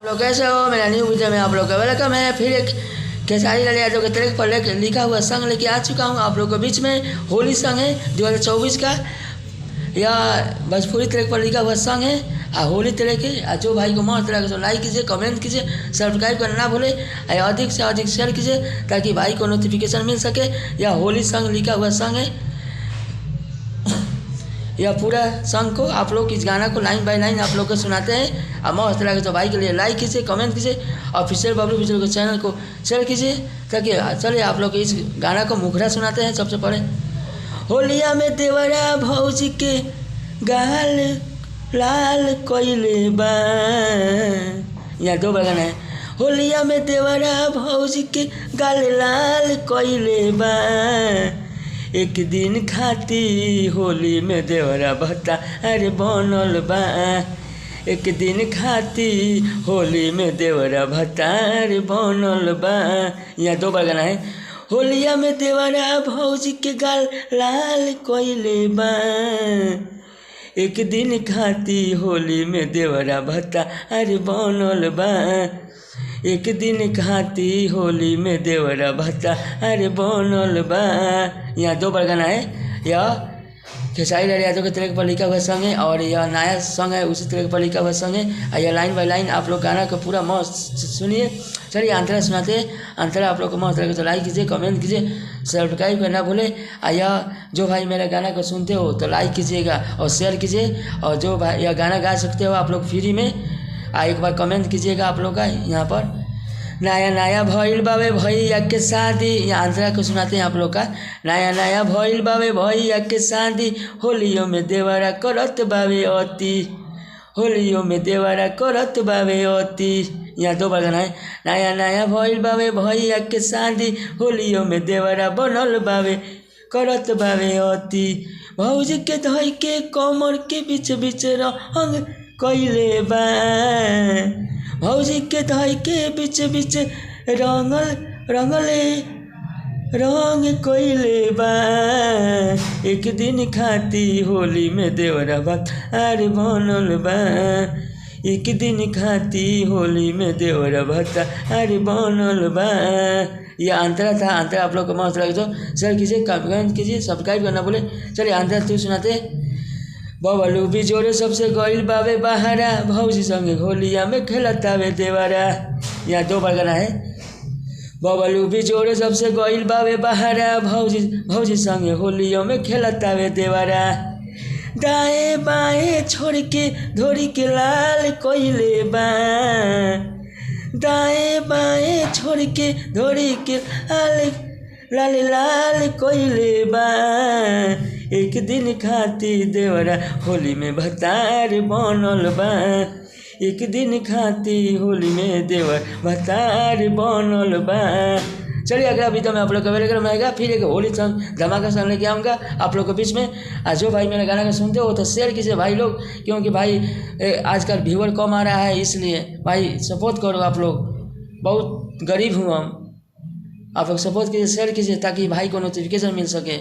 आप लोग कैसे हो? मेरा न्यू वीडियो में आप लोग का वेलकम है। फिर एक खेसारी लाल यादव के ट्रैक पर लिखा हुआ सॉन्ग लेके आ चुका हूँ आप लोग के बीच में। होली सॉन्ग है 2024 का, यह भोजपुरी ट्रैक पर लिखा हुआ सॉन्ग है। होली ट्रैक है। जो भाई को मस्त लगे तो लाइक कीजिए, कमेंट कीजिए, सब्सक्राइब करना ना भूले, अधिक से अधिक शेयर कीजिए ताकि भाई को नोटिफिकेशन मिल सके। यह होली सॉन्ग लिखा हुआ सॉन्ग है। यह पूरा सॉन्ग को आप लोग इस गाना को लाइन बाय लाइन आप लोग को सुनाते हैं। और मस्त लगे तो भाई के लिए लाइक कीजिए, कमेंट कीजिए, ऑफिशियल बबलू विजुअल के चैनल को शेयर कीजिए ताकि चलिए आप लोग इस गाना को मुखरा सुनाते हैं। सबसे पहले होलिया में देवरा भौजी के गाल लाल कोइले बा, यहाँ दो बगान है। होलिया में देवरा भौजी के गाल लाल कोइले बा, एक दिन खाती होली में देवरा भत्ता अरे बनल बा, एक दिन खाती होली में देवरा भत्ता अरे बनल बा। यहाँ दो बार गाना है। होलिया में देवरा भौजी के गाल लाल कोइले बा, एक दिन खाती होली में देवरा भत्ता अरे बनल बा, एक दिन खाती होली में देवरा भत्ता अरे बनल बा। यहाँ दो बार गाना है। यह खेसारी लाल यादव के ट्रैक पर लिखा हुआ सॉन्ग है और यह नया सॉन्ग है, उसी ट्रैक पर लिखा हुआ सॉन्ग है। और यह लाइन बाय लाइन आप लोग गाना को पूरा मस्त सुनिए। चलिए अंतरा सुनाते हैं। अंतरा आप लोग को मस्त लगे तो लाइक कीजिए, कमेंट कीजिए, सब्सक्राइब करना भूले। यह जो भाई मेरा गाना को सुनते हो तो लाइक कीजिएगा और शेयर कीजिए। और जो भाई यह गाना गा सकते हो आप लोग फ्री में, एक बार कमेंट कीजिएगा आप लोग का। यहाँ पर नया नया भइल बावे भैया के शादी, यहाँ अंतरा को सुनाते हैं आप लोग का। नया नया भइल बावे भैया के शादी, होलियों में देवरा करत बावे अति, होलियों में देवरा करत बावे अति। यहाँ दो बार गाना है। नया नया भइल बावे भैया के शादी, होलियों में देवरा बनल बावे करत बावे अति, भौजी के धई के कमर के बीच बीच रंग कइले बा, भौजी के धई के बीच बीच रंगले रंग कोइले बा, एक दिन खाती होली में देवरा भात अरे बनल बा, एक दिन खाती होली में देवरा भात अरे बनल बा। यह अंतरा था। अंतरा आप लोग को मस्त लगे तो शेयर कीजिए, कमेंट कीजिए, सब्सक्राइब करना बोले। चलिए अंतरा तू सुनाते। बबलू भी जोरे सबसे गइल बावे बहारा, भौजी संगे होलिया में खेलतावे देवरा। यहाँ दो बार गाना है। बबलू भी जोरे सबसे गइल बावे बहारा, भौजी संगे होलियों में खेलतावे देवरा, दाएं बाएं छोड़ के धोरी के लाल कोइले बा, दाएं बाएं छोड़ के धोरी के लाल लाल कोइले बा, एक दिन खाती देवरा होली में भतार बनल बा, एक दिन खाती होली में देवर भतार बनल बा। चलिए अगला वीडियो में आप लोग का वेलकम रहेगा। फिर एक होली सॉन्ग धमाका सॉन्ग लेके आऊँगा आप लोग के बीच में। जो भाई मेरे गाना को सुनते हो तो शेयर कीजिए भाई लोग, क्योंकि भाई आजकल व्यूअर कम आ रहा है, इसलिए भाई सपोर्ट करो आप लोग। बहुत गरीब हूँ हम, आप लोग सपोर्ट कीजिए, शेयर कीजिए ताकि भाई को नोटिफिकेशन मिल सके।